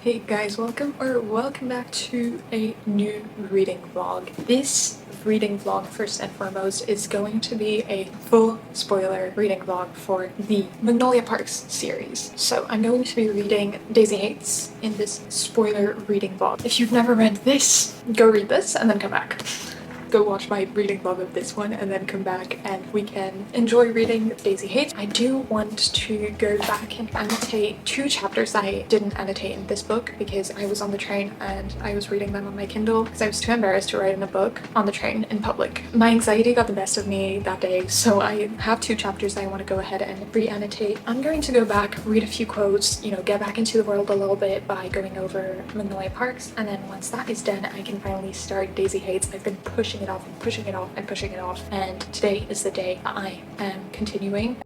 Hey guys, welcome back to a new reading vlog. This reading vlog, first and foremost, is going to be a full spoiler reading vlog for the Magnolia Parks series. So I'm going to be reading Daisy Hates in this spoiler reading vlog. If you've never read this, go read this and then come back. Go watch my reading vlog of this one and then come back and we can enjoy reading Daisy Hates. I do want to go back and annotate two chapters that I didn't annotate in this book because I was on the train and I was reading them on my Kindle because I was too embarrassed to write in a book on the train in public. My anxiety got the best of me that day, so I have two chapters that I want to go ahead and re-annotate. I'm going to go back, read a few quotes, get back into the world a little bit by going over Magnolia Parks, and then once that is done, I can finally start Daisy Hates. I've been pushing it off and pushing it off and pushing it off, and today is the day I am continuing.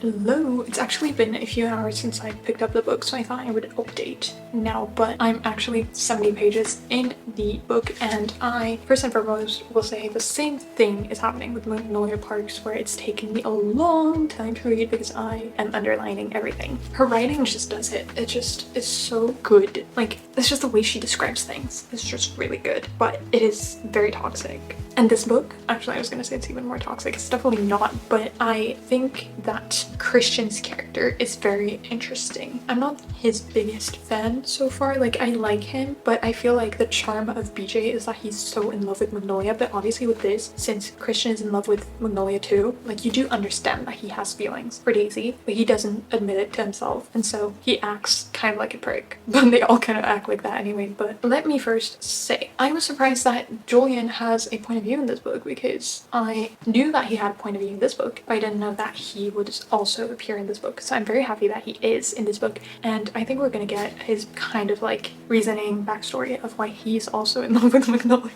Hello! It's actually been a few hours since I picked up the book, so I thought I would update now, but I'm actually 70 pages in the book, and I, first and foremost, will say the same thing is happening with Magnolia Parks, where it's taken me a long time to read because I am underlining everything. Her writing just does it. It just is so good. Like, it's just the way she describes things. It's just really good, but it is very toxic. And this book, actually I was gonna say it's even more toxic. It's definitely not, but I think that Christian's character is very interesting. I'm not his biggest fan so far. Like, I like him, but I feel like the charm of BJ is that he's so in love with Magnolia, but obviously with this, since Christian is in love with Magnolia too, like, you do understand that he has feelings for Daisy, but he doesn't admit it to himself, and so he acts kind of like a prick. But they all kind of act like that anyway. But let me first say, I was surprised that Julian has a point of view in this book, because I knew that he had a point of view in this book, but I didn't know that he would also appear in this book. So I'm very happy that he is in this book, and I think we're gonna get his kind of like reasoning backstory of why he's also in love with Magnolia.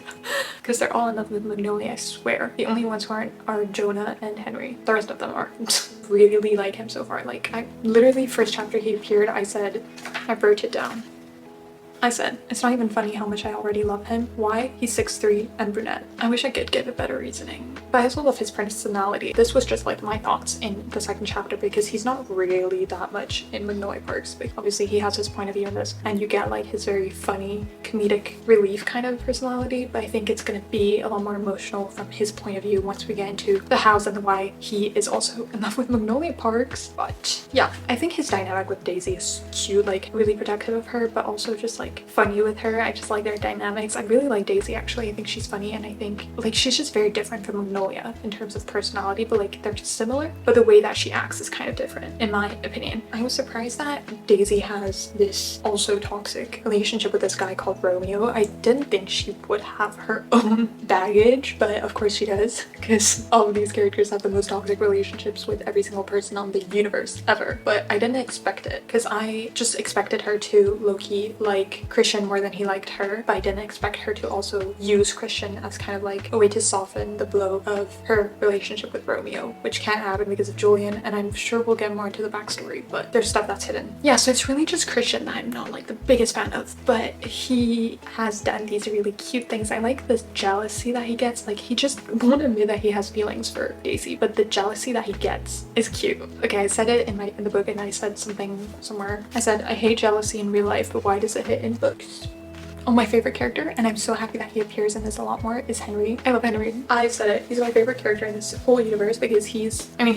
Because they're all in love with Magnolia, I swear. The only ones who aren't are Jonah and Henry. The rest of them are. Really like him so far. Like, I literally, first chapter he appeared, I said, I wrote it down. I said, it's not even funny how much I already love him. Why? He's 6'3" and brunette. I wish I could give a better reasoning. But I also love his personality. This was just like my thoughts in the second chapter because he's not really that much in Magnolia Parks, but obviously he has his point of view in this, and you get like his very funny, comedic relief kind of personality, but I think it's gonna be a lot more emotional from his point of view once we get into the hows and the why he is also in love with Magnolia Parks. But yeah, I think his dynamic with Daisy is cute, like really protective of her, but also just like funny with her. I just like their dynamics. I really like Daisy, actually. I think she's funny, and I think like she's just very different from Magnolia in terms of personality, but like they're just similar, but the way that she acts is kind of different in my opinion. I was surprised that Daisy has this also toxic relationship with this guy called Romeo. I didn't think she would have her own baggage, but of course she does, because all of these characters have the most toxic relationships with every single person on the universe ever. But I didn't expect it, because I just expected her to low-key like Christian more than he liked her, but I didn't expect her to also use Christian as kind of like a way to soften the blow of her relationship with Romeo, which can't happen because of Julian, and I'm sure we'll get more into the backstory, but there's stuff that's hidden. Yeah, so it's really just Christian that I'm not like the biggest fan of, but he has done these really cute things. I like the jealousy that he gets. Like, he just won't admit that he has feelings for Daisy, but the jealousy that he gets is cute. Okay, I said it in the book, and I said something somewhere. I said, I hate jealousy in real life, but why does it hit in books? Oh, my favorite character, and I'm so happy that he appears in this a lot more, is Henry. I love Henry. I said it. He's my favorite character in this whole universe because he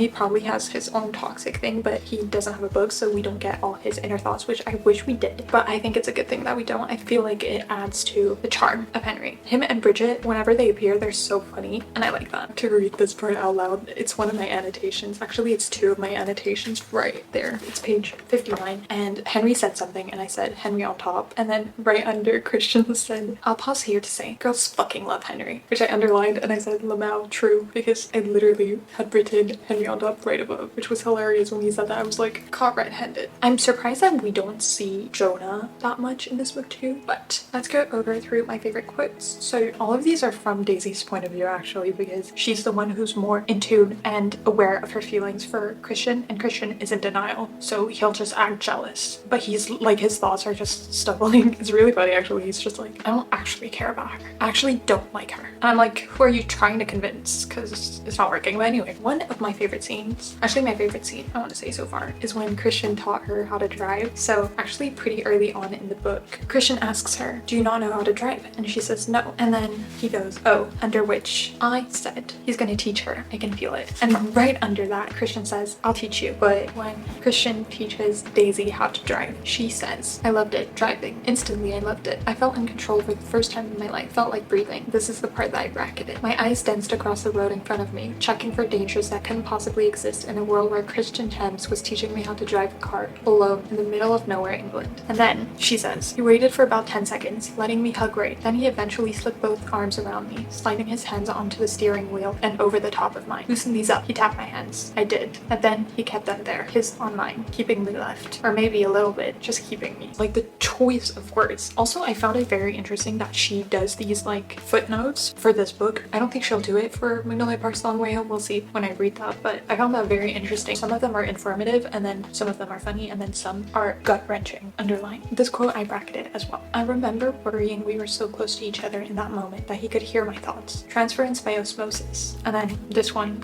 probably has his own toxic thing, but he doesn't have a book, so we don't get all his inner thoughts, which I wish we did. But I think it's a good thing that we don't. I feel like it adds to the charm of Henry. Him and Bridget, whenever they appear, they're so funny, and I like that. To read this part out loud, it's one of my annotations. Actually, it's two of my annotations right there. It's page 59, and Henry said something, and I said Henry on top, and then right under Christian Christian said, I'll pause here to say, girls fucking love Henry, which I underlined and I said Lamau, true, because I literally had written Henry on top right above, which was hilarious when he said that. I was like, caught red-handed. I'm surprised that we don't see Jonah that much in this book too, but let's go over through my favorite quotes. So all of these are from Daisy's point of view actually, because she's the one who's more in tune and aware of her feelings for Christian, and Christian is in denial, so he'll just act jealous, but he's like, his thoughts are just stumbling. It's really funny actually. He's just like, I don't actually care about her, I actually don't like her. And I'm like, who are you trying to convince? Because it's not working. But anyway, one of my favorite scenes, actually my favorite scene I want to say so far, is when Christian taught her how to drive. So actually pretty early on in the book, Christian asks her, do you not know how to drive? And she says no, and then he goes, oh, under which I said he's gonna teach her, I can feel it. And right under that, Christian says, I'll teach you. But when Christian teaches Daisy how to drive, she says, I loved it, driving. Instantly I loved it. I felt in control for the first time in my life, felt like breathing. This is the part that I bracketed. My eyes danced across the road in front of me, checking for dangers that couldn't possibly exist in a world where Christian Thames was teaching me how to drive a car alone in the middle of nowhere, England. And then she says, he waited for about 10 seconds, letting me hug right. Then he eventually slipped both arms around me, sliding his hands onto the steering wheel and over the top of mine. Loosen these up. He tapped my hands. I did. And then he kept them there, his on mine, keeping me left. Or maybe a little bit, just keeping me. Like the choice of words. Also, I found it very interesting that she does these like footnotes for this book. I don't think she'll do it for Magnolia Park's Long Way Home. We'll see when I read that, but I found that very interesting. Some of them are informative, and then some of them are funny, and then some are gut-wrenching, underlined. This quote I bracketed as well. I remember worrying we were so close to each other in that moment that he could hear my thoughts. Transference by osmosis. And then this one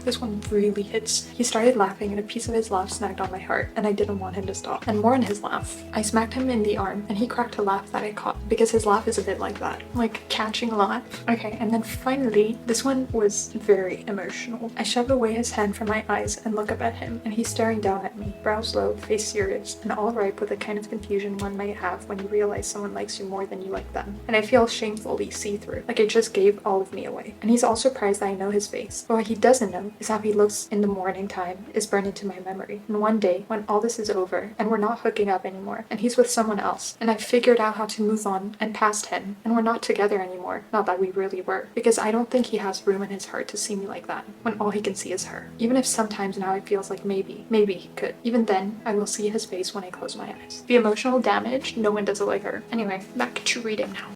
really hits. He started laughing and a piece of his laugh snagged on my heart, and I didn't want him to stop. And more on his laugh. I smacked him in the arm and he cracked a laugh that I caught, because his laugh is a bit like that, like catching a laugh. Okay, and then finally, this one was very emotional. I shove away his hand from my eyes and look up at him, and he's staring down at me, brows low, face serious, and all ripe with the kind of confusion one might have when you realize someone likes you more than you like them. And I feel shamefully see-through, like I just gave all of me away. And he's all surprised that I know his face. But what he doesn't know is how he looks in the morning time is burned into my memory. And one day, when all this is over, and we're not hooking up anymore, and he's with someone else, and I've figured out how to move on and past him, and we're not together anymore, not that we really were, because I don't think he has room in his heart to see me like that, when all he can see is her. Even if sometimes now it feels like maybe he could. Even then, I will see his face when I close my eyes. The emotional damage, no one does it like her. Anyway, back to reading now.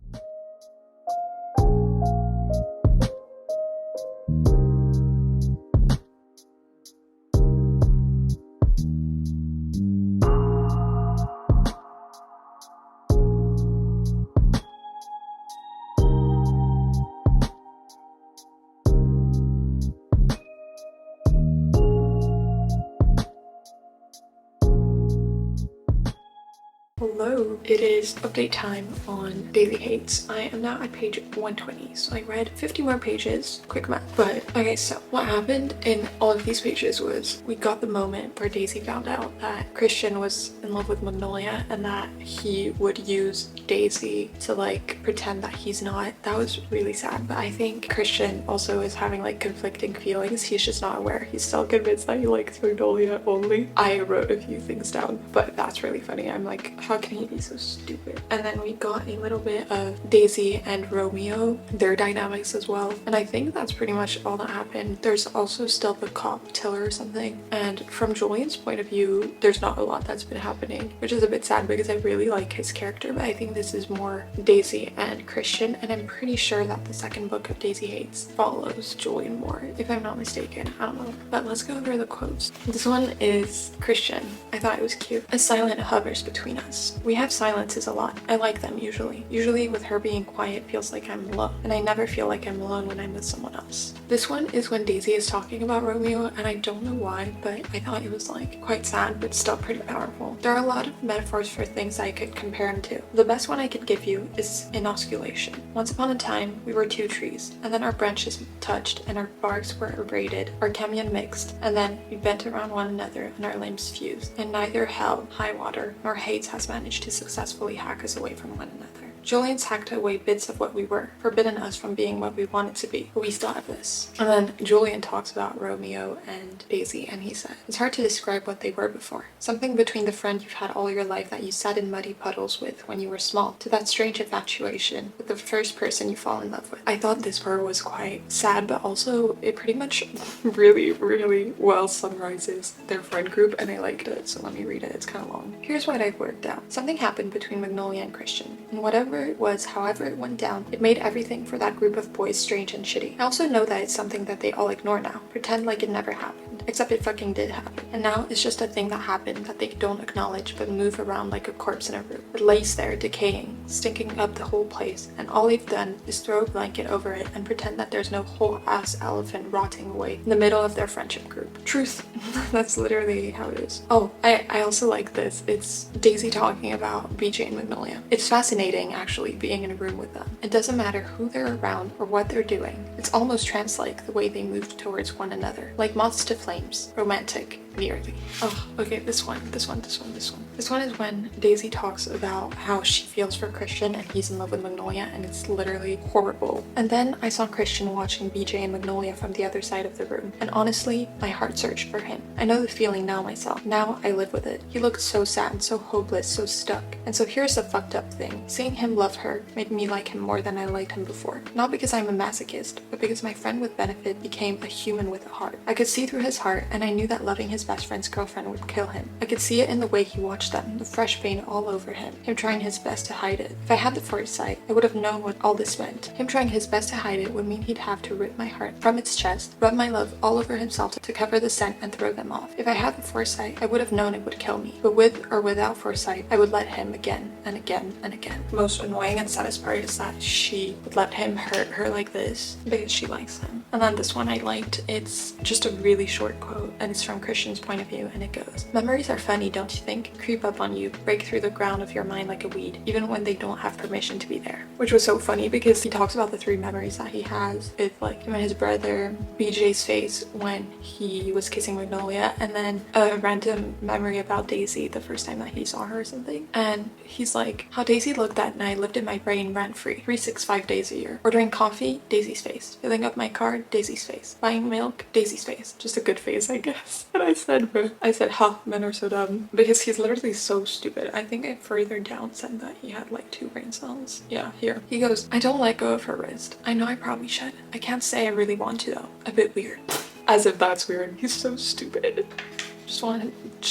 Hello, it is update time on Daily Hates. I am now at page 120, so I read 50 more pages, quick math. But okay, so what happened in all of these pages was we got the moment where Daisy found out that Christian was in love with Magnolia and that he would use Daisy to like pretend that he's not. That was really sad, but I think Christian also is having like conflicting feelings. He's just not aware. He's still convinced that he likes Magnolia only. I wrote a few things down, but that's really funny. I'm like, how can he be so stupid? And then we got a little bit of Daisy and Romeo, their dynamics as well. And I think that's pretty much all that happened. There's also still the cop Tiller or something. And from Julian's point of view, there's not a lot that's been happening, which is a bit sad because I really like his character, but I think this is more Daisy and Christian. And I'm pretty sure that the second book of Daisy Hates follows Julian more, if I'm not mistaken. I don't know. But let's go over the quotes. This one is Christian. I thought it was cute. A silent hovers between us. We have silences a lot. I like them usually. Usually with her being quiet feels like I'm alone, and I never feel like I'm alone when I'm with someone else. This one is when Daisy is talking about Romeo, and I don't know why, but I thought it was like quite sad, but still pretty powerful. There are a lot of metaphors for things I could compare him to. The best one I could give you is inosculation. Once upon a time, we were two trees, and then our branches touched, and our barks were abraded, our chemion mixed, and then we bent around one another, and our limbs fused, and neither hell, high water, nor hates has managed to successfully hack us away from one another. Julian's hacked away bits of what we were, forbidden us from being what we wanted to be, but we still have this. And then Julian talks about Romeo and Daisy, and he said, it's hard to describe what they were before. Something between the friend you've had all your life that you sat in muddy puddles with when you were small, to that strange infatuation with the first person you fall in love with. I thought this part was quite sad, but also it pretty much really well summarizes their friend group, and I liked it, so let me read it. It's kind of long. Here's what I've worked out. Something happened between Magnolia and Christian, and whatever it was, however it went down, it made everything for that group of boys strange and shitty. I also know that it's something that they all ignore now, pretend like it never happened, except it fucking did happen. And now it's just a thing that happened that they don't acknowledge but move around like a corpse in a room. It lays there, decaying, stinking up the whole place, and all they've done is throw a blanket over it and pretend that there's no whole ass elephant rotting away in the middle of their friendship group. Truth. That's literally how it is. Oh, I also like this. It's Daisy talking about BJ and Magnolia. It's fascinating, actually, being in a room with them. It doesn't matter who they're around or what they're doing. It's almost trance-like the way they move towards one another, like moths to flames. Romantic. Nearly. Oh, okay, this one is when Daisy talks about how she feels for Christian and he's in love with Magnolia, and it's literally horrible. And then I saw Christian watching BJ and Magnolia from the other side of the room, and honestly, my heart searched for him. I know the feeling now myself. Now I live with it. He looked so sad, so hopeless, so stuck. And so here's the fucked up thing. Seeing him love her made me like him more than I liked him before. Not because I'm a masochist, but because my friend with benefit became a human with a heart. I could see through his heart, and I knew that loving his best friend's girlfriend would kill him. I could see it in the way he watched them, the fresh pain all over him trying his best to hide it. If I had the foresight, I would have known what all this meant. Him trying his best to hide it would mean he'd have to rip my heart from its chest, rub my love all over himself to cover the scent and throw them off. If I had the foresight, I would have known it would kill me. But with or without foresight, I would let him again and again and again. The most annoying and saddest part is that she would let him hurt her like this because she likes him. And then this one I liked. It's just a really short quote, and it's from Christian's point of view, and it goes, memories are funny, don't you think? Creep up on you, break through the ground of your mind like a weed, even when they don't have permission to be there. Which was so funny because he talks about the 3 memories that he has with like him and his brother, BJ's face when he was kissing Magnolia, and then a random memory about Daisy the first time that he saw her or something. And he's like, how Daisy looked that night lived in my brain rent-free, 365 days a year. Ordering coffee, Daisy's face. Filling up my car, Daisy's face. Buying milk, Daisy's face. Just a good face, I guess. And I said, ha, men are so dumb. Because he's literally so stupid. I think I further down said that he had like 2 brain cells. Yeah, here. He goes, I don't let go of her wrist. I know I probably should. I can't say I really want to though. A bit weird. As if that's weird. He's so stupid. Just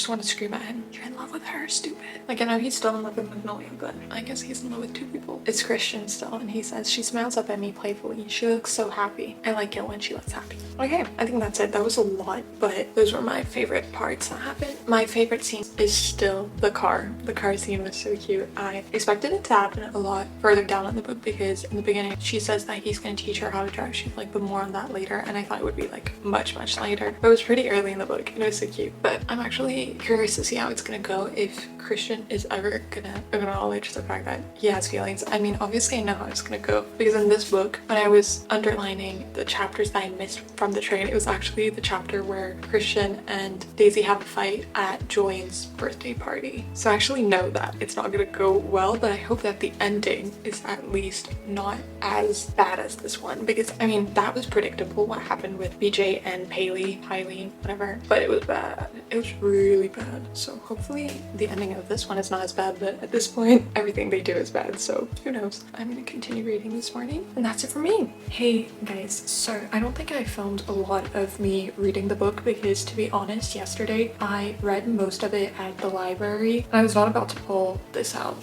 want to scream at him. You're in love with her, stupid. Like, I know he's still in love with Magnolia, but I guess he's in love with 2 people. It's Christian still, and he says, she smiles up at me playfully. She looks so happy. I like it when she looks happy. Okay, I think that's it. That was a lot, but those were my favorite parts that happened. My favorite scene is still the car. The car scene was so cute. I expected it to happen a lot further down in the book because in the beginning, she says that he's going to teach her how to drive. She's like, but more on that later, and I thought it would be like much later. But it was pretty early in the book, and it was so cute. But I'm actually curious to see how it's gonna go if Christian is ever gonna acknowledge the fact that he has feelings. I mean, obviously I know how it's gonna go because in this book, when I was underlining the chapters that I missed from the train, it was actually the chapter where Christian and Daisy have a fight at Julian's birthday party. So I actually know that it's not gonna go well, but I hope that the ending is at least not as bad as this one, because I mean, that was predictable what happened with BJ and Hiiiii, whatever, but it was bad. It was really bad. So hopefully the ending of this one is not as bad, but at this point everything they do is bad, so who knows. I'm gonna continue reading this morning, and that's it for me. Hey guys, so I don't think I filmed a lot of me reading the book because, to be honest, yesterday I read most of it at the library and I was not about to pull this out.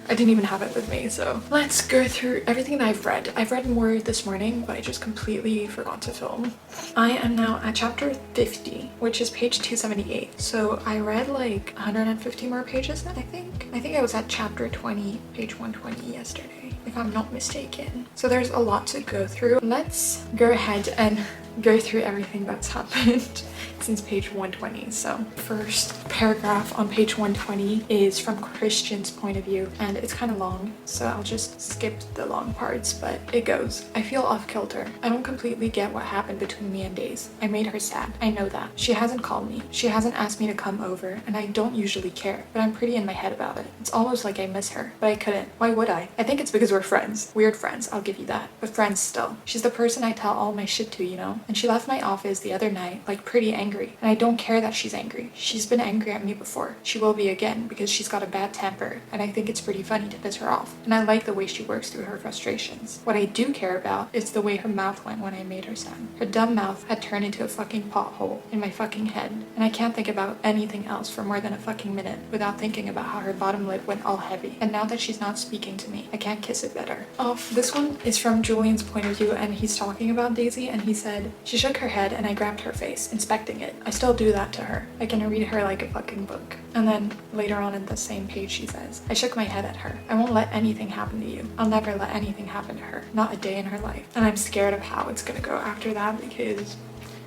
I didn't even have it with me, so let's go through everything that I've read. I've read more this morning, but I just completely forgot to film. I am now at chapter 50, which is page 278. So I read like 150 more pages, I think. I think I was at chapter 20, page 120 yesterday, if I'm not mistaken. So there's a lot to go through. Let's go ahead and go through everything that's happened since page 120. So first paragraph on page 120 is from Christian's point of view, and it's kind of long, so I'll just skip the long parts, but it goes. I feel off kilter. I don't completely get what happened between me and Days. I made her sad. I know that. She hasn't called me. She hasn't asked me to come over, and I don't usually care, but I'm pretty in my head about it. It's almost like I miss her, but I couldn't. Why would I? I think it's because we're friends. Weird friends, I'll give you that. But friends still. She's the person I tell all my shit to, you know? And she left my office the other night, like pretty angry. And I don't care that she's angry. She's been angry at me before. She will be again because she's got a bad temper, and I think it's pretty funny to piss her off. And I like the way she works through her frustrations. What I do care about is the way her mouth went when I made her sad. Her dumb mouth had turned into a fucking pothole in my fucking head, and I can't think about anything else for more than a fucking minute without thinking about how her bottom lip went all heavy. And now that she's not speaking to me, I can't kiss it better. Oh, this one is from Julian's point of view, and he's talking about Daisy, and he said, she shook her head and I grabbed her face, inspecting it. I still do that to her. I can read her like a fucking book. And then later on in the same page she says, I shook my head at her. I won't let anything happen to you. I'll never let anything happen to her. Not a day in her life. And I'm scared of how it's gonna go after that because...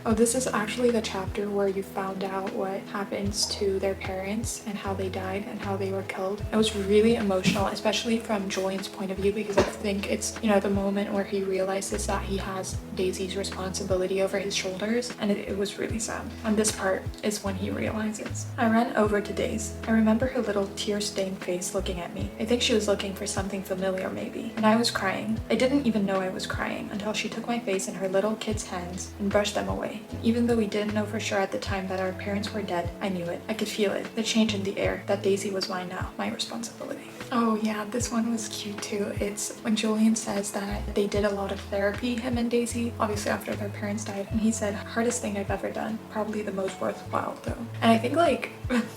Oh, this is actually the chapter where you found out what happens to their parents and how they died and how they were killed. It was really emotional, especially from Julian's point of view, because I think it's, you know, the moment where he realizes that he has Daisy's responsibility over his shoulders, and it was really sad. And this part is when he realizes. I ran over to Daisy. I remember her little tear-stained face looking at me. I think she was looking for something familiar maybe. And I was crying. I didn't even know I was crying until she took my face in her little kid's hands and brushed them away. Even though we didn't know for sure at the time that our parents were dead, I knew it. I could feel it. The change in the air, that Daisy was mine now, my responsibility. Oh yeah, this one was cute too. It's when Julian says that they did a lot of therapy, him and Daisy, obviously after their parents died. And he said, hardest thing I've ever done. Probably the most worthwhile though. And I think like,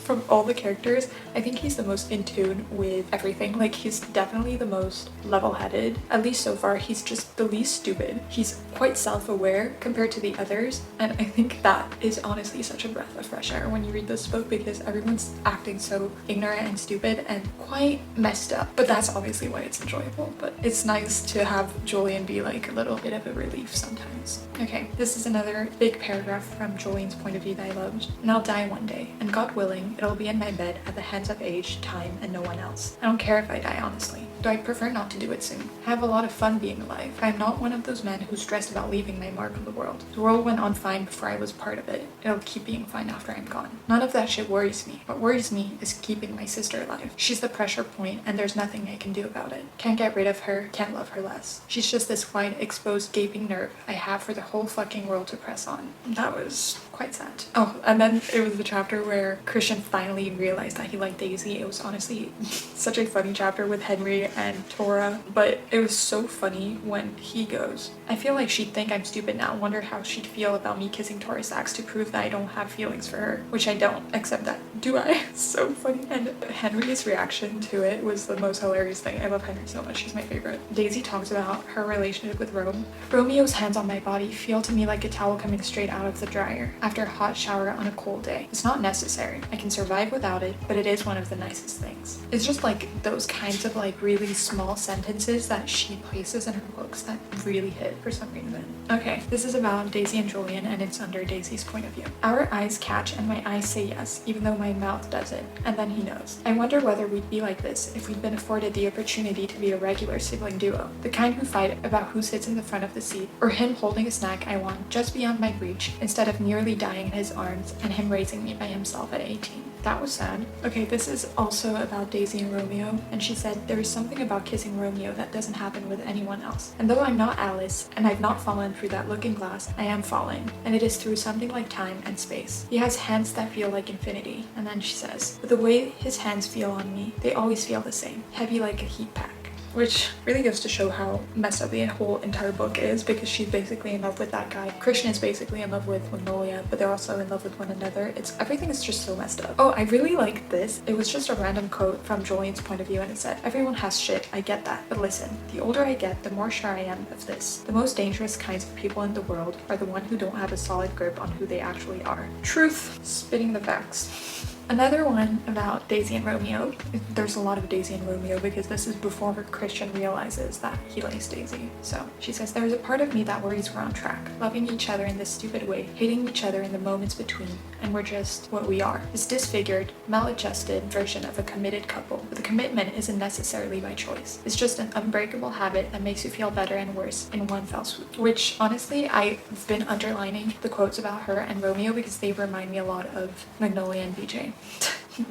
from all the characters, I think he's the most in tune with everything. Like he's definitely the most level-headed. At least so far, he's just the least stupid. He's quite self-aware compared to the others. And I think that is honestly such a breath of fresh air when you read this book because everyone's acting so ignorant and stupid and quite messed up. But that's obviously why it's enjoyable. But it's nice to have Julian be like a little bit of a relief sometimes. Okay, this is another big paragraph from Julian's point of view that I loved. And I'll die one day, and God willing, it'll be in my bed at the hands of age, time, and no one else. I don't care if I die, honestly. Though I prefer not to do it soon. I have a lot of fun being alive. I'm not one of those men who's stressed about leaving my mark on the world. The world went on fine before I was part of it. It'll keep being fine after I'm gone. None of that shit worries me. What worries me is keeping my sister alive. She's the pressure point, and there's nothing I can do about it. Can't get rid of her, can't love her less. She's just this wide, exposed, gaping nerve I have for the whole fucking world to press on. That was quite sad. Oh, and then it was the chapter where Christian finally realized that he liked Daisy. It was honestly such a funny chapter with Henry and Tora, but it was so funny when he goes, I feel like she'd think I'm stupid now. Wonder how she'd feel about me kissing Tora's axe to prove that I don't have feelings for her, which I don't, except that, do I? So funny. And Henry's reaction to it was the most hilarious thing. I love Henry so much. She's my favorite. Daisy talks about her relationship with Rome. Romeo's hands on my body feel to me like a towel coming straight out of the dryer after a hot shower on a cold day. It's not necessary. I can survive without it, but it is one of the nicest things. It's just like those kinds of like really small sentences that she places in her books that really hit for some reason. Okay, this is about Daisy and Julian, and it's under Daisy's point of view. Our eyes catch and my eyes say yes, even though my mouth doesn't, and then he knows. I wonder whether we'd be like this if we'd been afforded the opportunity to be a regular sibling duo, the kind who fight about who sits in the front of the seat, or him holding a snack I want just beyond my reach instead of nearly dying in his arms and him raising me by himself at 18. That was sad. Okay, this is also about Daisy and Romeo, and she said, there is something about kissing Romeo that doesn't happen with anyone else. And though I'm not Alice, and I've not fallen through that looking glass, I am falling, and it is through something like time and space. He has hands that feel like infinity. And then she says, but the way his hands feel on me, they always feel the same, heavy like a heat pack. Which really goes to show how messed up the whole entire book is, because she's basically in love with that guy. Christian is basically in love with Magnolia, but they're also in love with one another. Everything is just so messed up. Oh, I really like this. It was just a random quote from Julian's point of view, and it said, everyone has shit, I get that. But listen, the older I get, the more sure I am of this. The most dangerous kinds of people in the world are the ones who don't have a solid grip on who they actually are. Truth. Spitting the facts. Another one about Daisy and Romeo. There's a lot of Daisy and Romeo because this is before Christian realizes that he likes Daisy. So she says, "There is a part of me that worries we're on track, loving each other in this stupid way, hating each other in the moments between, and we're just what we are. This disfigured, maladjusted version of a committed couple. But the commitment isn't necessarily by choice. It's just an unbreakable habit that makes you feel better and worse in one fell swoop." Which honestly, I've been underlining the quotes about her and Romeo because they remind me a lot of Magnolia and BJ.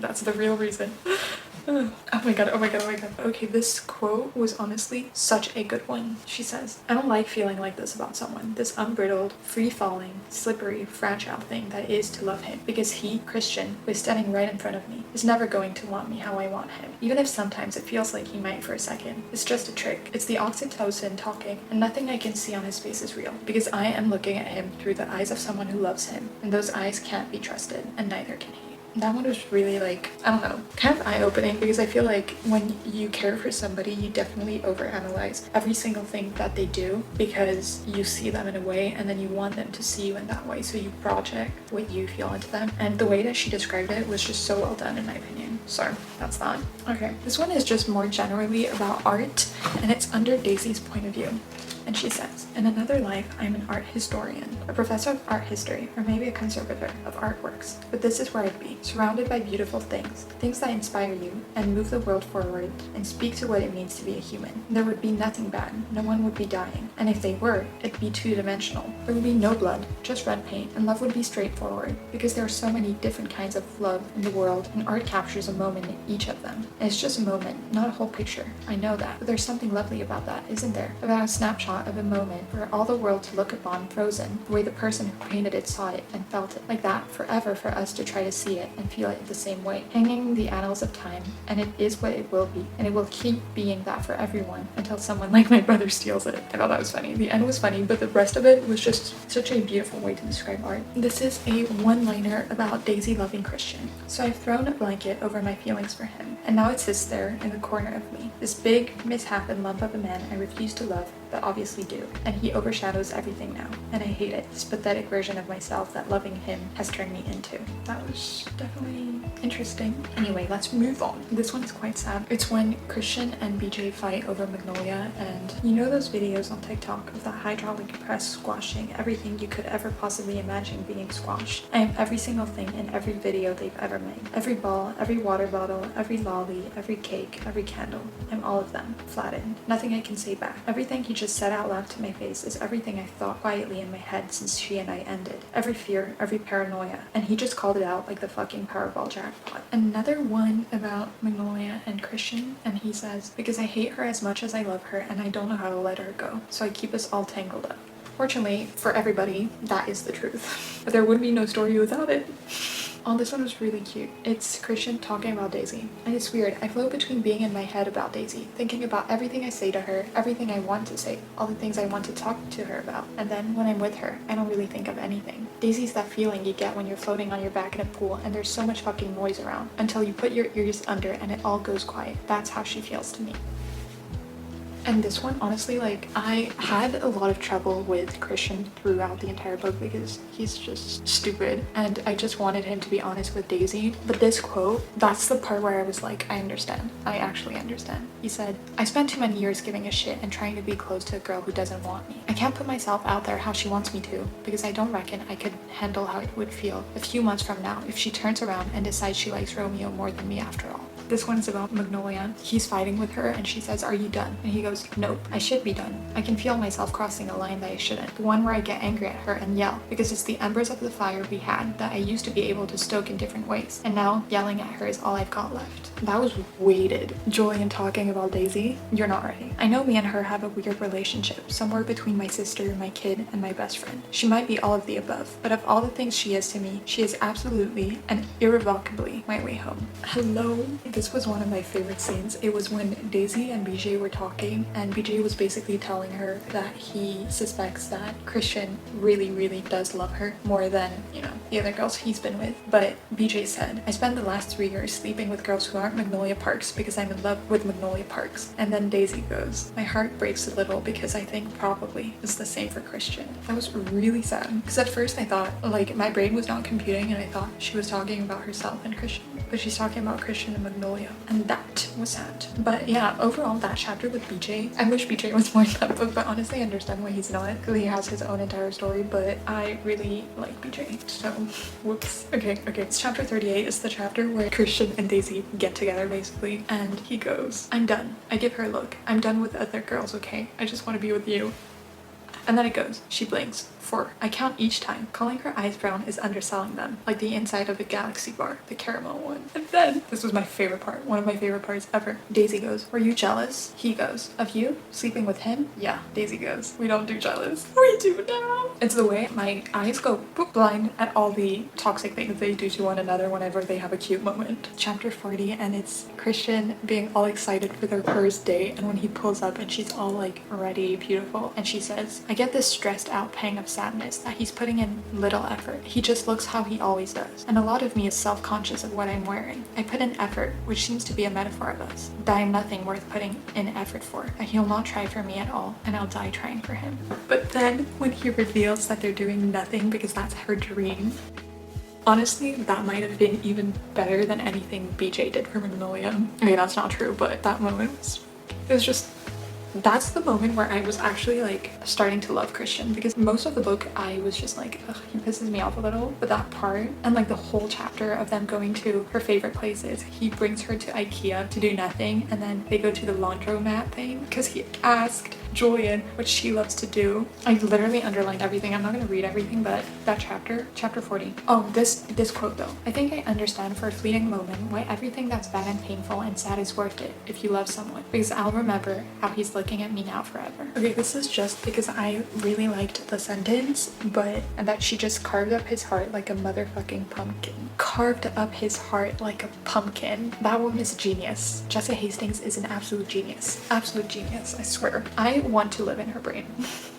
That's the real reason. Oh my god, oh my god, oh my god. Okay, this quote was honestly such a good one. She says, "I don't like feeling like this about someone. This unbridled, free-falling, slippery, fragile thing that is to love him. Because he, Christian, who is standing right in front of me, is never going to want me how I want him. Even if sometimes it feels like he might for a second. It's just a trick. It's the oxytocin talking, and nothing I can see on his face is real. Because I am looking at him through the eyes of someone who loves him, and those eyes can't be trusted, and neither can he." That one was really like, I don't know, kind of eye-opening because I feel like when you care for somebody, you definitely overanalyze every single thing that they do because you see them in a way and then you want them to see you in that way. So you project what you feel into them. And the way that she described it was just so well done in my opinion. So that's that. Okay, this one is just more generally about art and it's under Daisy's point of view. And she says, "In another life, I'm an art historian, a professor of art history, or maybe a conservator of artworks. But this is where I'd be, surrounded by beautiful things, things that inspire you and move the world forward and speak to what it means to be a human. There would be nothing bad, no one would be dying, and if they were, it'd be two-dimensional. There would be no blood, just red paint, and love would be straightforward, because there are so many different kinds of love in the world, and art captures a moment in each of them. And it's just a moment, not a whole picture. I know that, but there's something lovely about that, isn't there? About a snapshot of a moment for all the world to look upon frozen, the way the person who painted it saw it and felt it, like that, forever for us to try to see it and feel it the same way, hanging in the annals of time, and it is what it will be, and it will keep being that for everyone until someone like my brother steals it." I thought that was funny. The end was funny, but the rest of it was just such a beautiful way to describe art. This is a one-liner about Daisy loving Christian. "So I've thrown a blanket over my feelings for him, and now it sits there in the corner of me, this big, misshapen lump of a man I refuse to love, but obviously do. And he overshadows everything now, and I hate it. This pathetic version of myself that loving him has turned me into." That was definitely interesting. Anyway, let's move on. This one is quite sad. It's when Christian and BJ fight over Magnolia, and you know those videos on TikTok of that hydraulic press squashing everything you could ever possibly imagine being squashed. I am every single thing in every video they've ever made. Every ball, every water bottle, every lolly, every cake, every candle. I'm all of them, flattened. Nothing I can say back. Everything he just said out loud to my face is everything I've thought quietly in my head since she and I ended. Every fear, every paranoia. And he just called it out like the fucking Powerball jackpot. Another one about Magnolia and Christian, and he says, "Because I hate her as much as I love her and I don't know how to let her go. So I keep us all tangled up." Fortunately, for everybody, that is the truth. But there would be no story without it. Oh, this one was really cute. It's Christian talking about Daisy. And it's weird, I float between being in my head about Daisy, thinking about everything I say to her, everything I want to say, all the things I want to talk to her about. And then when I'm with her, I don't really think of anything. Daisy's that feeling you get when you're floating on your back in a pool and there's so much fucking noise around, until you put your ears under and it all goes quiet. That's how she feels to me. And this one, honestly, like, I had a lot of trouble with Christian throughout the entire book because he's just stupid and I just wanted him to be honest with Daisy. But this quote, that's the part where I was like, I understand. I actually understand. He said, "I spent too many years giving a shit and trying to be close to a girl who doesn't want me. I can't put myself out there how she wants me to because I don't reckon I could handle how it would feel a few months from now if she turns around and decides she likes Romeo more than me after all." This one's about Magnolia. He's fighting with her and she says, "Are you done?" And he goes, "Nope, I should be done. I can feel myself crossing a line that I shouldn't. The one where I get angry at her and yell because it's the embers of the fire we had that I used to be able to stoke in different ways. And now yelling at her is all I've got left." That was weighted. Julian talking about Daisy, you're not ready. "I know me and her have a weird relationship, somewhere between my sister, my kid, and my best friend. She might be all of the above, but of all the things she is to me, she is absolutely and irrevocably my way home." Hello? this was one of my favorite scenes. It was when Daisy and BJ were talking, and BJ was basically telling her that he suspects that Christian really does love her more than, you know, the other girls he's been with. But BJ said, I spent the last 3 years sleeping with girls who aren't Magnolia Parks because I'm in love with Magnolia Parks. And then Daisy goes, my heart breaks a little because I think probably it's the same for Christian. That was really sad, because at first I thought, like, my brain was not computing and I thought she was talking about herself and Christian, but she's talking about Christian and Magnolia, and that was sad. But yeah, overall that chapter with BJ, I wish BJ was more in that book, but honestly I understand why he's not, because he has his own entire story. But I really like BJ, so whoops. Okay, it's chapter 38. It's the chapter where Christian and Daisy get together basically, and he goes, I'm done. I give her a look. I'm done with other girls, okay? I just want to be with you. And then it goes, she blinks. 4. I count each time. Calling her eyes brown is underselling them, like the inside of a Galaxy bar, the caramel one. And then, this was my favorite part, one of my favorite parts ever. Daisy goes, were you jealous? He goes, of you? Sleeping with him? Yeah. Daisy goes, we don't do jealous. We do now. It's the way my eyes go boop blind at all the toxic things they do to one another whenever they have a cute moment. Chapter 40, and it's Christian being all excited for their first date, and when he pulls up and she's all like ready, beautiful, and she says, I get this stressed out pang of sadness that he's putting in little effort. He just looks how he always does. And a lot of me is self-conscious of what I'm wearing. I put in effort, which seems to be a metaphor of us. That I'm nothing worth putting in effort for. That he'll not try for me at all, and I'll die trying for him. But then when he reveals that they're doing nothing because that's her dream, honestly, that might have been even better than anything BJ did for Magnolia. Okay, that's not true, but that moment was just, that's the moment where I was actually like starting to love Christian, because most of the book I was just like, ugh, he pisses me off a little. But that part and like the whole chapter of them going to her favorite places, he brings her to IKEA to do nothing, and then they go to the laundromat thing because he asked Julian what she loves to do. I literally underlined everything. I'm not gonna read everything, but that chapter 40. Oh, this quote though. I think I understand for a fleeting moment why everything that's bad and painful and sad is worth it if you love someone, because I'll remember how he's looking at me now forever. Okay, this is just because I really liked the sentence, and that she just carved up his heart like a motherfucking pumpkin. Carved up his heart like a pumpkin. That woman is a genius. Jessa Hastings is an absolute genius. Absolute genius, I swear. I want to live in her brain.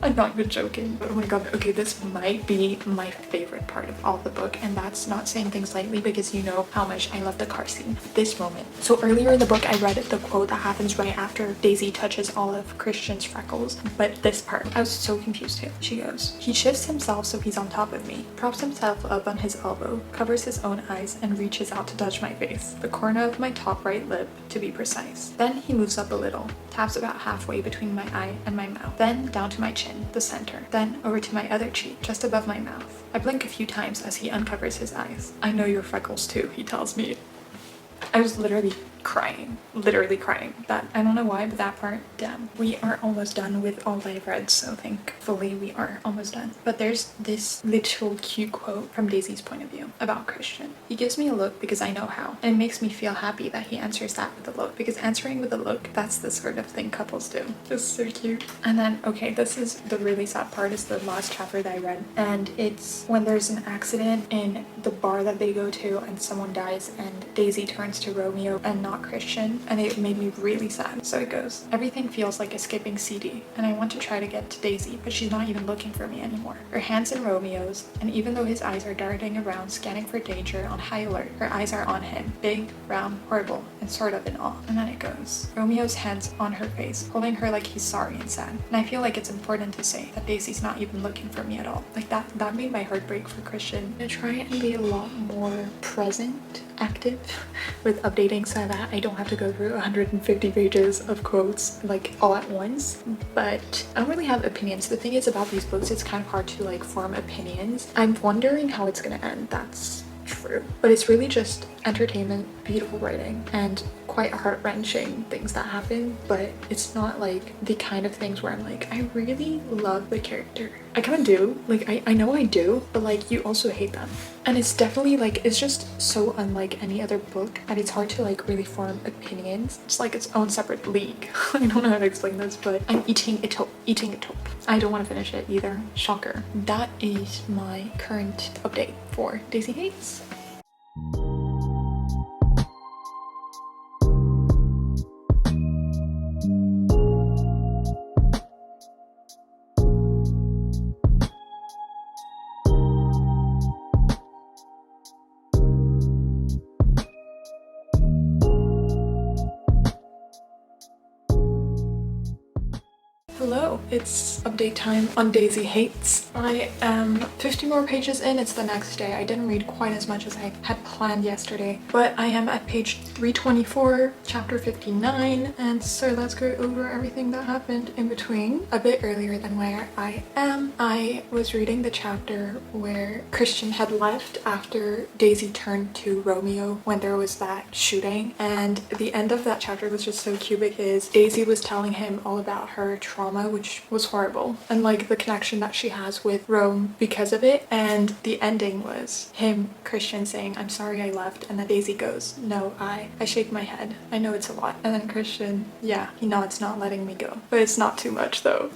I'm not even joking. But oh my god, okay, this might be my favorite part of all the book, and that's not saying things lightly because you know how much I love the car scene. This moment. So earlier in the book I read the quote that happens right after Daisy touches all of Christian's freckles, but this part, I was so confused too. She goes, he shifts himself so he's on top of me, props himself up on his elbow, covers his own eyes, and reaches out to touch my face, the corner of my top right lip to be precise. Then he moves up a little, taps about halfway between my eye and my mouth, then down to my chin, the center, then over to my other cheek, just above my mouth. I blink a few times as he uncovers his eyes. I know your freckles too, he tells me. I was literally crying. That, I don't know why, but that part, damn. We are almost done with all I've read, so thankfully we are almost done. But there's this little cute quote from Daisy's point of view about Christian. He gives me a look because I know how, and it makes me feel happy that he answers that with a look, because answering with a look, that's the sort of thing couples do. It's so cute. And then, okay, this is the really sad part, is the last chapter that I read, and it's when there's an accident in the bar that they go to and someone dies, and Daisy turns to Romeo and not Christian, and it made me really sad. So it goes, everything feels like a skipping CD, and I want to try to get to Daisy, but she's not even looking for me anymore. Her hand's in Romeo's, and even though his eyes are darting around scanning for danger on high alert, her eyes are on him, big, round, horrible, and sort of in awe. And then it goes, Romeo's hands on her face, holding her like he's sorry and sad. And I feel like it's important to say that Daisy's not even looking for me at all. Like that made my heart break for Christian. I try and be a lot more present, active with updating so that I don't have to go through 150 pages of quotes like all at once. But I don't really have opinions. The thing is about these books, it's kind of hard to like form opinions. I'm wondering how it's gonna end. That's true, but it's really just entertainment, beautiful writing, and quite heart-wrenching things that happen, but it's not like the kind of things where I'm like, I really love the character. I kind of do, like I know I do, but like you also hate them. And it's definitely like, it's just so unlike any other book that it's hard to like really form opinions. It's like its own separate league. I don't know how to explain this, but I'm eating it up. I don't want to finish it either. Shocker. That is my current update for Daisy Hates. Hello, it's update time on Daisy Hates. I am 50 more pages in, it's the next day. I didn't read quite as much as I had planned yesterday, but I am at page 324, chapter 59, and so let's go over everything that happened in between. A bit earlier than where I am, I was reading the chapter where Christian had left after Daisy turned to Romeo when there was that shooting, and the end of that chapter was just so cute because Daisy was telling him all about her trauma, which was horrible, and like the connection that she has with Rome because of it. And the ending was him, Christian, saying, "I'm sorry I left," and then Daisy goes, "No, I shake my head. I know it's a lot." And then Christian, yeah, he nods, not letting me go. But it's not too much though.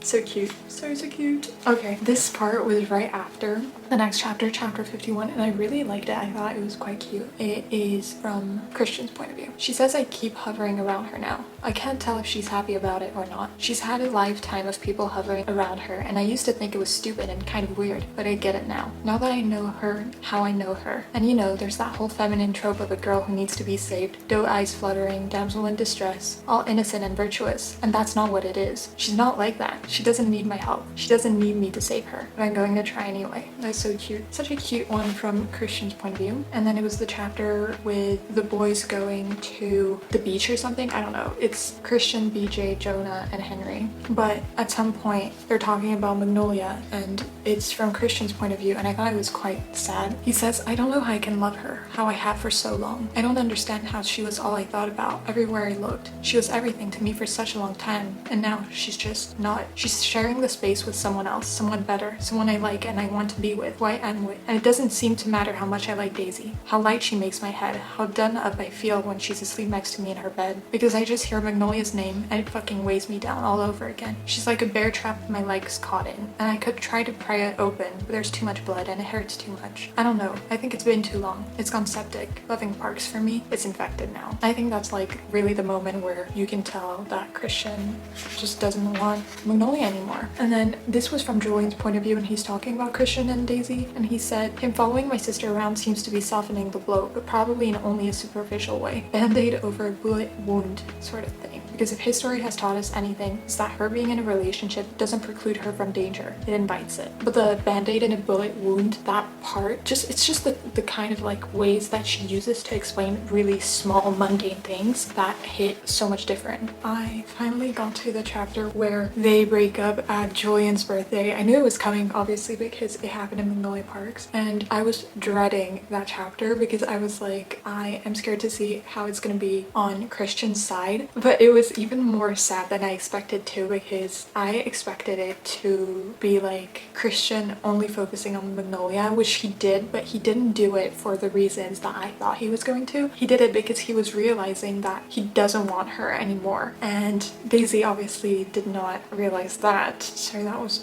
So cute. So cute. Okay, this part was right after the next chapter, chapter 51, and I really liked it. I thought it was quite cute. It is from Christian's point of view. She says, "I keep hovering around her now. I can't tell if she's happy about it or not. She's had a lifetime of people hovering around her, and I used to think it was stupid and kind of weird, but I get it now. Now that I know her, how I know her. And you know, there's that whole feminine trope of a girl who needs to be saved, doe eyes fluttering, damsel in distress, all innocent and virtuous, and that's not what it is. She's not like that. She doesn't need my help. She doesn't need me to save her, but I'm going to try anyway." That's so cute. Such a cute one from Christian's point of view. And then it was the chapter with the boys going to the beach or something. I don't know. It's Christian, BJ, Jonah, and Henry. But at some point, they're talking about Magnolia, and it's from Christian's point of view, and I thought it was quite sad. He says, "I don't know how I can love her, how I have for so long. I don't understand how she was all I thought about everywhere I looked. She was everything to me for such a long time, and now she's just not. She's sharing the space with someone else, someone better, someone I like and I want to be with, who I am with. And it doesn't seem to matter how much I like Daisy, how light she makes my head, how done up I feel when she's asleep next to me in her bed, because I just hear Magnolia's name and it fucking weighs me down all over again. She's like a bear trap with my legs caught in, and I could try to pry it open, but there's too much blood and it hurts too much. I don't know, I think it's been too long. It's gone septic. Loving Parks for me, it's infected now." I think that's like really the moment where you can tell that Christian just doesn't want Magnolia anymore. And then this was from Julian's point of view, and he's talking about Christian and Daisy, and he said, "Him following my sister around seems to be softening the blow, but probably in only a superficial way. Band-aid over a bullet wound sort of thing. Because if history has taught us anything, it's that her being in a relationship doesn't preclude her from danger. It invites it." But the band-aid and a bullet wound, that part, it's just the kind of like ways that she uses to explain really small, mundane things that hit so much different. I finally got to the chapter where they break up at Julian's birthday. I knew it was coming, obviously, because it happened in Magnolia Parks, and I was dreading that chapter because I was like, I am scared to see how it's gonna be on Christian's side. But it was even more sad than I expected to, because I expected it to be like Christian only focusing on Magnolia, which he did, but he didn't do it for the reasons that I thought he was going to. He did it because he was realizing that he doesn't want her anymore, and Daisy obviously did not realize that, so that was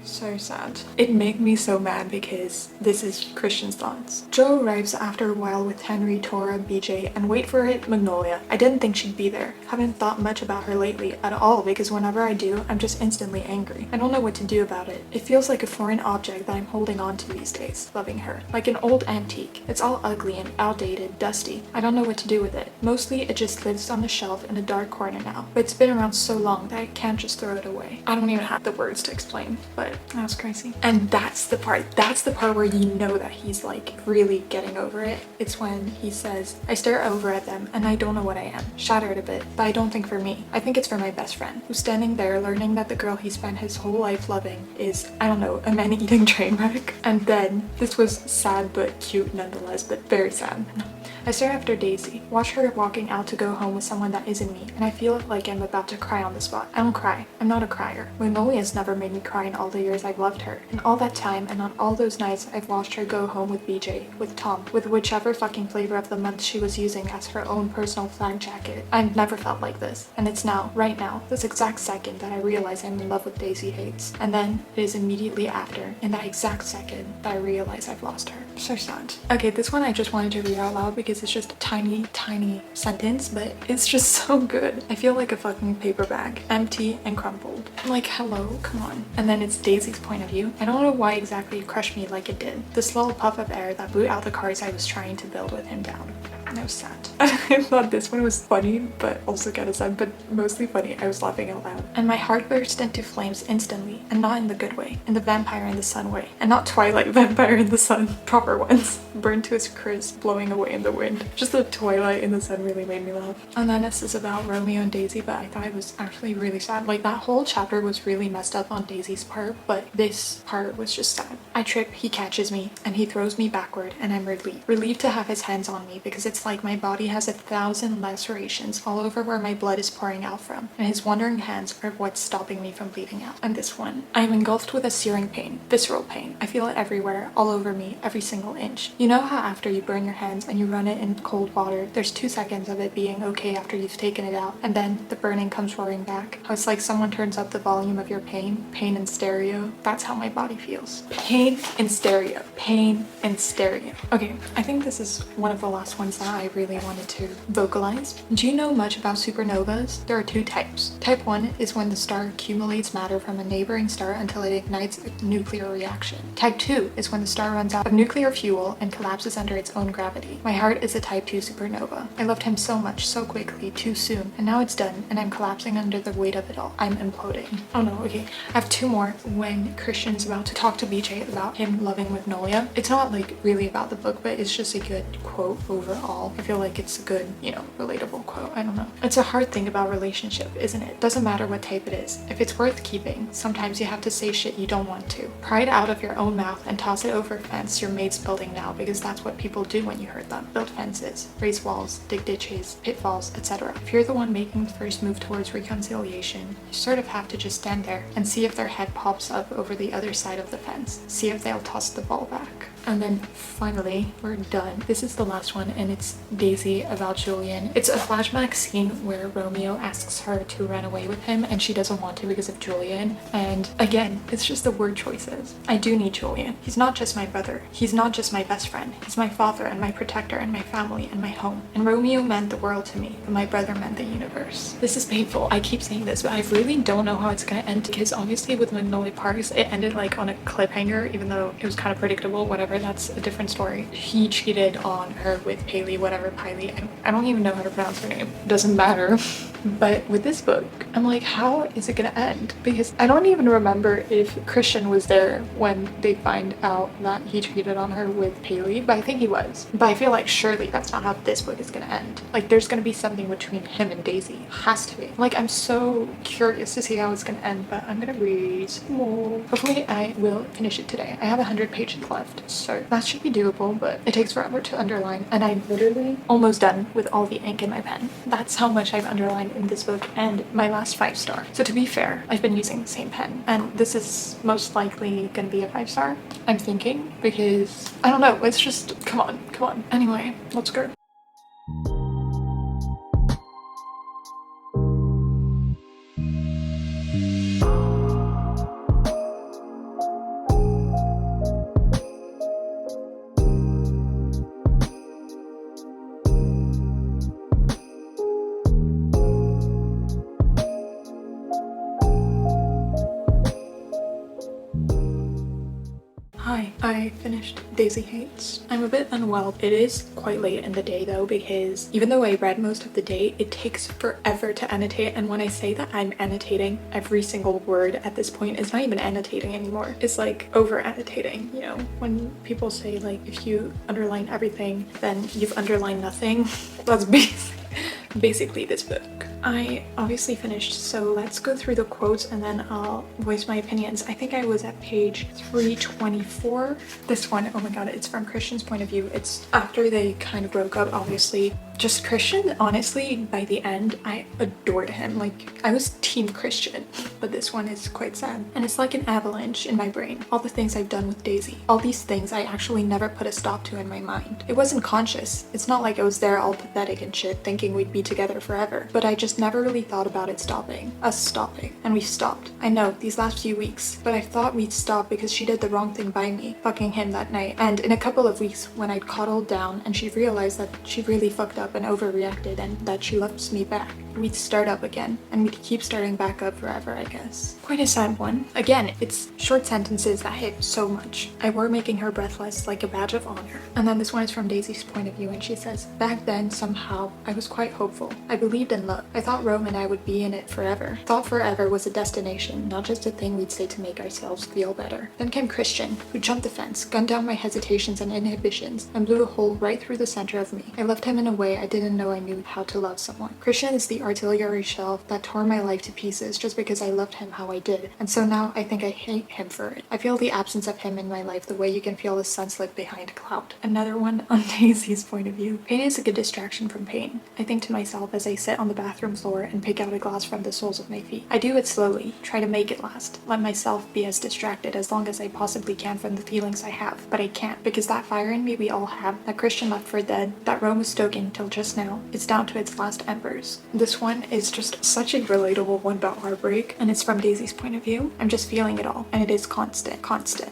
so sad. It made me so mad because this is Christian's thoughts. "Joe arrives after a while with Henry, Tora, BJ, and wait for it, Magnolia. I didn't think she'd be there. Haven't thought much about her lately at all, because whenever I do, I'm just instantly angry. I don't know what to do about it. It feels like a foreign object that I'm holding on to these days, loving her. Like an old antique. It's all ugly and outdated, dusty. I don't know what to do with it. Mostly it just lives on the shelf in a dark corner now, but it's been around so long that I can't just throw it away." I don't even have the words to explain, but that was crazy. And that's the part where you know that he's like really getting over it. It's when he says, "I stare over at them and I don't know what I am. Shattered a bit, but I don't think for me. I think it's for my best friend, who's standing there learning that the girl he spent his whole life loving is, I don't know, a man-eating train wreck." And then this was sad but cute nonetheless, but very sad. "I stare after Daisy, watch her walking out to go home with someone that isn't me, and I feel like I'm about to cry on the spot. I don't cry. I'm not a crier. Magnolia's never made me cry in all the years I've loved her. In all that time, and on all those nights I've watched her go home with BJ, with Tom, with whichever fucking flavor of the month she was using as her own personal flag jacket. I've never felt like this. And it's now, right now, this exact second that I realize I'm in love with Daisy Hates. And then it is immediately after, in that exact second, that I realize I've lost her." So sad. Okay, this one I just wanted to read out loud because it's just a tiny sentence, but it's just so good. "I feel like a fucking paper bag, empty and crumpled." Like, hello, come on. And then it's Daisy's point of view. "I don't know why exactly it crushed me like it did. This little puff of air that blew out the cards I was trying to build with him down." and I was sad. I thought this one was funny, but also kind of sad, but mostly funny. I was laughing out loud. And my heart burst into flames instantly, and not in the good way, in the vampire in the sun way, and not Twilight vampire in the sun, proper ones. Burned to his crisp, blowing away in the wind. Just the Twilight in the sun really made me laugh. And then this is about Romeo and Daisy, but I thought it was actually really sad. Like that whole chapter was really messed up on Daisy's part, but this part was just sad. I trip, he catches me, and he throws me backward, and I'm relieved. Relieved to have his hands on me because it's like my body has 1,000 lacerations all over where my blood is pouring out from, and his wandering hands are what's stopping me from bleeding out. And this one, I am engulfed with a searing pain, visceral pain. I feel it everywhere, all over me, every single inch. You know how after you burn your hands and you run it in cold water, there's 2 seconds of it being okay after you've taken it out, and then the burning comes roaring back? How it's like someone turns up the volume of your pain in stereo. That's how my body feels. Pain in stereo. Pain in stereo. Okay, I think this is one of the last ones that I really wanted to vocalize. Do you know much about supernovas? There are 2 types. Type 1 is when the star accumulates matter from a neighboring star until it ignites a nuclear reaction. Type 2 is when the star runs out of nuclear fuel and collapses under its own gravity. My heart is a type 2 supernova. I loved him so much, so quickly, too soon, and now it's done, and I'm collapsing under the weight of it all. I'm imploding. Oh no, okay. I have 2 more. When Christian's about to talk to BJ about him loving Magnolia. It's not like really about the book, but it's just a good quote overall. I feel like it's a good, you know, relatable quote. I don't know. It's a hard thing about relationship, isn't it? Doesn't matter what type it is. If it's worth keeping, sometimes you have to say shit you don't want to. Pry it out of your own mouth and toss it over a fence your mate's building now, because that's what people do when you hurt them. Build fences, raise walls, dig ditches, pitfalls, etc. If you're the one making the first move towards reconciliation, you sort of have to just stand there and see if their head pops up over the other side of the fence. See if they'll toss the ball back. And then finally, we're done. This is the last one, and it's Daisy about Julian. It's a flashback scene where Romeo asks her to run away with him, and she doesn't want to because of Julian. And again, it's just the word choices. I do need Julian. He's not just my brother. He's not just my best friend. He's my father and my protector and my family and my home. And Romeo meant the world to me, but my brother meant the universe. This is painful. I keep saying this, but I really don't know how it's gonna end, because obviously with Magnolia Parks, it ended like on a cliffhanger, even though it was kind of predictable, whatever. That's a different story. He cheated on her with Paley, whatever, Piley. I don't even know how to pronounce her name. Doesn't matter. But with this book, I'm like, how is it gonna end? Because I don't even remember if Christian was there when they find out that he cheated on her with Paley, but I think he was. But I feel like surely that's not how this book is gonna end. Like there's gonna be something between him and Daisy. Has to be. Like I'm so curious to see how it's gonna end, but I'm gonna read some more. Hopefully I will finish it today. I have 100 pages left, so that should be doable, but it takes forever to underline, and I'm literally almost done with all the ink in my pen. That's how much I've underlined in this book, and my last 5-star. So to be fair, I've been using the same pen, and this is most likely gonna be a 5-star, I'm thinking, because I don't know, it's just come on. Anyway, let's go. Hi, I finished Daisy Hates. I'm a bit unwell. It is quite late in the day though, because even though I read most of the day, it takes forever to annotate, and when I say that I'm annotating every single word at this point, it's not even annotating anymore. It's like over annotating, you know? When people say like, if you underline everything, then you've underlined nothing. That's basically this book. I obviously finished, so let's go through the quotes and then I'll voice my opinions. I think I was at page 324. This one, oh my god, it's from Christian's point of view. It's after they kind of broke up, obviously. Just Christian, honestly, by the end, I adored him. Like, I was team Christian, but this one is quite sad. And it's like an avalanche in my brain. All the things I've done with Daisy. All these things I actually never put a stop to in my mind. It wasn't conscious. It's not like I was there all pathetic and shit, thinking we'd be together forever. But I just never really thought about it stopping. Us stopping. And we stopped. I know, these last few weeks. But I thought we'd stop because she did the wrong thing by me, fucking him that night. And in a couple of weeks, when I'd coddled down and she realized that she really fucked up and overreacted and that she loves me back, we'd start up again, and we'd keep starting back up forever, I guess. Quite a sad one. Again, it's short sentences that hit so much. I were making her breathless like a badge of honor. And then this one is from Daisy's point of view, and she says, back then, somehow, I was quite hopeful. I believed in love. I thought Rome and I would be in it forever. Thought forever was a destination, not just a thing we'd say to make ourselves feel better. Then came Christian, who jumped the fence, gunned down my hesitations and inhibitions, and blew a hole right through the center of me. I loved him in a way I didn't know I knew how to love someone. Christian is the artillery shell that tore my life to pieces just because I loved him how I did, and so now I think I hate him for it. I feel the absence of him in my life the way you can feel the sun slip behind a cloud. Another one on Daisy's point of view. Pain is a good distraction from pain. I think to myself as I sit on the bathroom floor and pick out a glass from the soles of my feet. I do it slowly, try to make it last, let myself be as distracted as long as I possibly can from the feelings I have, but I can't, because that fire in me we all have, that Christian left for dead, that Rome was stoking till just now, is down to its last embers. This one is just such a relatable one about heartbreak, and it's from Daisy's point of view. I'm just feeling it all, and it is constant.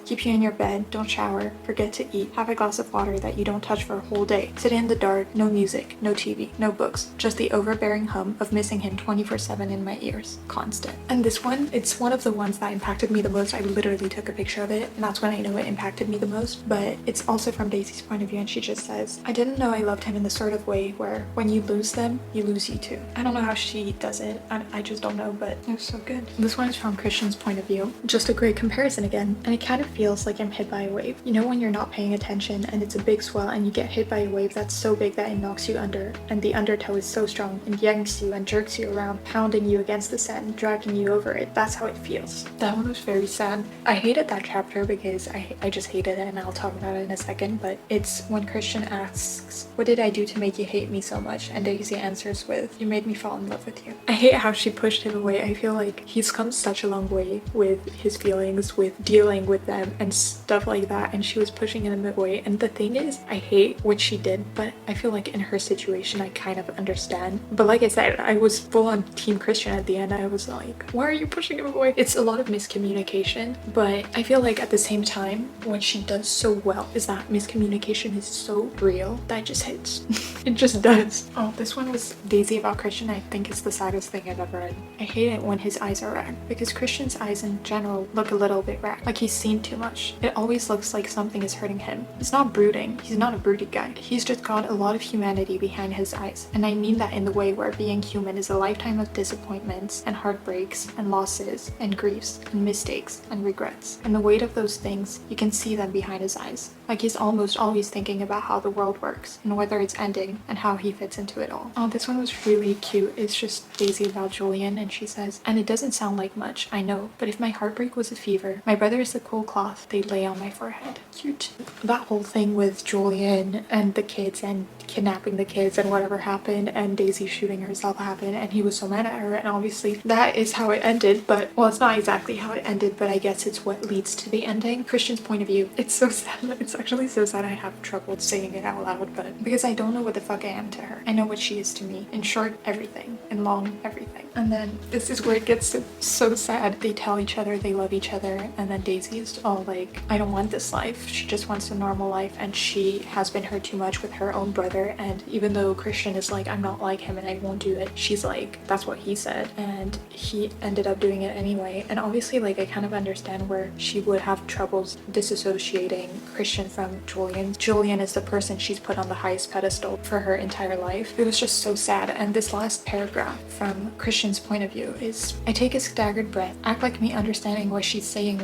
Keep you in your bed, don't shower, forget to eat, have a glass of water that you don't touch for a whole day, sit in the dark, no music, no TV, no books, just the overbearing hum of missing him 24/7 in my ears. Constant. And this one, it's one of the ones that impacted me the most. I literally took a picture of it, and that's when I know it impacted me the most, but it's also from Daisy's point of view, and she just says, I didn't know I loved him in the sort of way where when you lose them, you lose you too. I don't know how she does it, I just don't know, but it was so good. This one is from Christian's point of view. Just a great comparison again, and it kind of feels like I'm hit by a wave. You know when you're not paying attention and it's a big swell and you get hit by a wave that's so big that it knocks you under, and the undertow is so strong and yanks you and jerks you around, pounding you against the sand, dragging you over it. That's how it feels. That one was very sad. I hated that chapter because I just hated it, and I'll talk about it in a second, but it's when Christian asks, what did I do to make you hate me so much? And Daisy answers with, you made me fall in love with you. I hate how she pushed him away. I feel like he's come such a long way with his feelings, with dealing with them and stuff like that, and she was pushing him away. And the thing is, I hate what she did, but I feel like in her situation I kind of understand. But like I said, I was full on Team Christian at the end. I was like, why are you pushing him away? It's a lot of miscommunication, but I feel like at the same time what she does so well is that miscommunication is so real that it just hits. It just does. Oh, this one was Daisy about Christian. I think it's the saddest thing I've ever read. I hate it when his eyes are red, because Christian's eyes in general look a little bit red, like he's seen too much. It always looks like something is hurting him. He's not brooding. He's not a broody guy. He's just got a lot of humanity behind his eyes, and I mean that in the way where being human is a lifetime of disappointments and heartbreaks and losses and griefs and mistakes and regrets. And the weight of those things, you can see them behind his eyes. Like he's almost always thinking about how the world works and whether it's ending and how he fits into it all. Oh, this one was really cute. It's just Daisy about Julian, and she says, and it doesn't sound like much, I know, but if my heartbreak was a fever, my brother is the cool cloth they'd lay on my forehead. Cute. That whole thing with Julian and the kids and kidnapping the kids and whatever happened, and Daisy shooting herself happened, and he was so mad at her, and obviously that is how it ended, but well, it's not exactly how it ended, but I guess it's what leads to the ending. Christian's point of view, it's so sad. It's actually so sad I have trouble saying it out loud, but because I don't know what the fuck I am to her. I know what she is to me. In short, everything. In long, everything. And then this is where it gets so sad. They tell each other they love each other, and then Daisy is all like, I don't want this life. She just wants a normal life, and she has been hurt too much with her own brother, and even though Christian is like, I'm not like him and I won't do it, she's like, that's what he said, and he ended up doing it anyway. And obviously, like, I kind of understand where she would have troubles disassociating Christian from Julian. Julian is the person she's put on the highest pedestal for her entire life. It was just so sad. And this last paragraph from Christian's point of view is, I take a staggered breath, act like me understanding what she's saying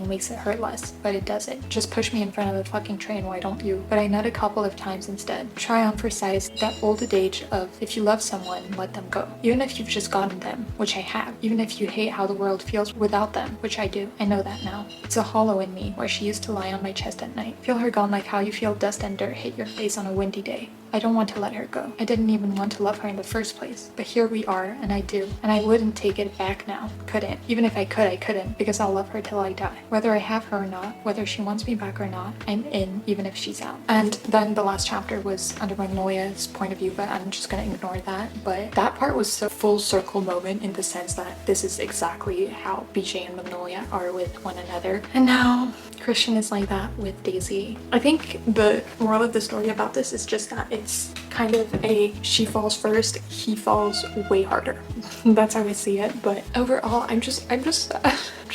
makes it hurt less, but it doesn't. Just push me in front of the fucking train, why don't you? But I nut a couple of times instead. Try on for size that old adage of, if you love someone, let them go. Even if you've just gotten them, which I have. Even if you hate how the world feels without them, which I do. I know that now. It's a hollow in me where she used to lie on my chest at night. Feel her gone like how you feel dust and dirt hit your face on a windy day. I don't want to let her go. I didn't even want to love her in the first place. But here we are, and I do. And I wouldn't take it back now. Couldn't. Even if I could, I couldn't. Because I'll love her till I die. Whether I have her or not, whether she wants me back or not, I'm in, even if she's out. And then the last chapter was under Magnolia's point of view, but I'm just gonna ignore that. But that part was so full circle moment in the sense that this is exactly how BJ and Magnolia are with one another. And now Christian is like that with Daisy. I think the moral of the story about this is just that it's kind of a she falls first, he falls way harder. That's how I see it. But overall, I'm just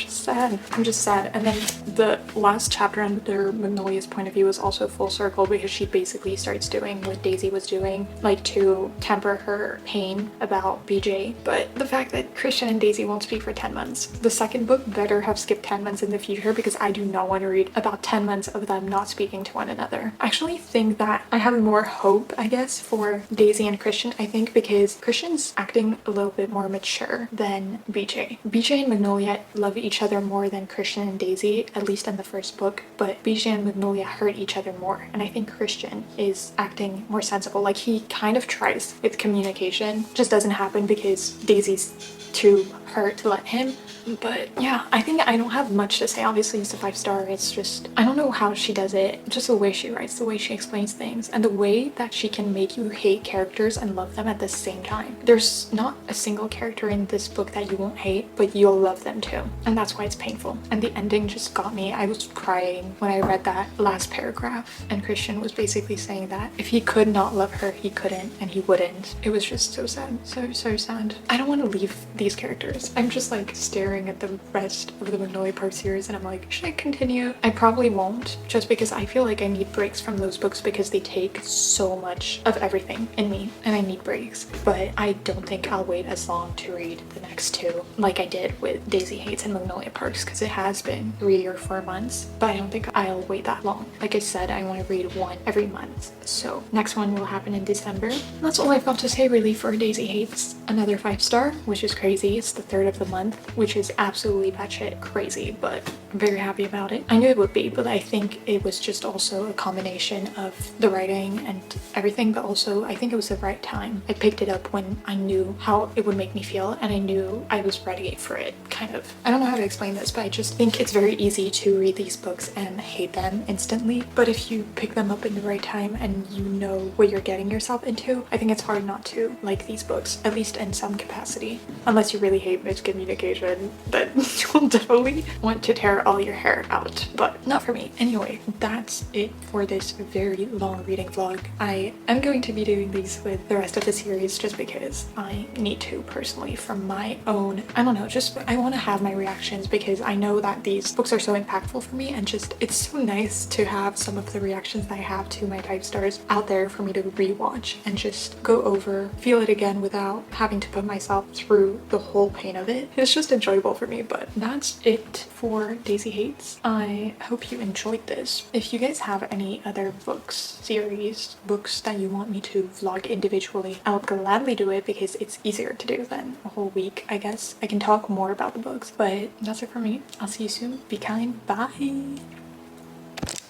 sad. I'm just sad. And then the last chapter under Magnolia's point of view is also full circle because she basically starts doing what Daisy was doing, like to temper her pain about BJ. But the fact that Christian and Daisy won't speak for 10 months. The second book better have skipped 10 months in the future because I do not want to read about 10 months of them not speaking to one another. I actually think that I have more hope, I guess, for Daisy and Christian. I think because Christian's acting a little bit more mature than BJ. BJ and Magnolia love each other more than Christian and Daisy, at least in the first book, but BJ and Magnolia hurt each other more. And I think Christian is acting more sensible. Like, he kind of tries with communication, just doesn't happen because Daisy's too hurt to let him. But yeah, I think I don't have much to say. Obviously it's a 5-star. It's just, I don't know how she does it. Just the way she writes, the way she explains things, and the way that she can make you hate characters and love them at the same time. There's not a single character in this book that you won't hate, but you'll love them too. And that's why it's painful. And the ending just got me. I was crying when I read that last paragraph, and Christian was basically saying that if he could not love her, he couldn't and he wouldn't. It was just so sad. So sad. I don't want to leave these characters. I'm just like staring at the rest of the Magnolia Park series and I'm like, should I continue? I probably won't, just because I feel like I need breaks from those books because they take so much of everything in me and I need breaks. But I don't think I'll wait as long to read the next two like I did with Daisy Hates and Magnolia Parks, because it has been 3 or 4 months, but I don't think I'll wait that long. Like I said, I want to read one every month, so next one will happen in December. That's all I've got to say really for Daisy Hates. Another 5-star, which is crazy. It's the 3rd of the month, which is absolutely batshit crazy, but I'm very happy about it. I knew it would be, but I think it was just also a combination of the writing and everything, but also I think it was the right time. I picked it up when I knew how it would make me feel and I knew I was ready for it, kind of. I don't know how to explain this, but I just think it's very easy to read these books and hate them instantly, but if you pick them up in the right time and you know what you're getting yourself into, I think it's hard not to like these books, at least in some capacity. Unless you really hate miscommunication, then you'll definitely want to tear all your hair out, but not for me. Anyway, that's it for this very long reading vlog. I am going to be doing these with the rest of the series just because I need to personally, from my own, I don't know, just I want to have my reactions because I know that these books are so impactful for me, and just it's so nice to have some of the reactions that I have to my 5-stars out there for me to rewatch and just go over, feel it again without having to put myself through the whole pain of it. It's just enjoyable for me. But that's it for Daisy Hates. I hope you enjoyed this. If you guys have any other books, series, books that you want me to vlog individually, I'll gladly do it because it's easier to do than a whole week, I guess. I can talk more about the books, but that's it for me. I'll see you soon. Be kind. Bye.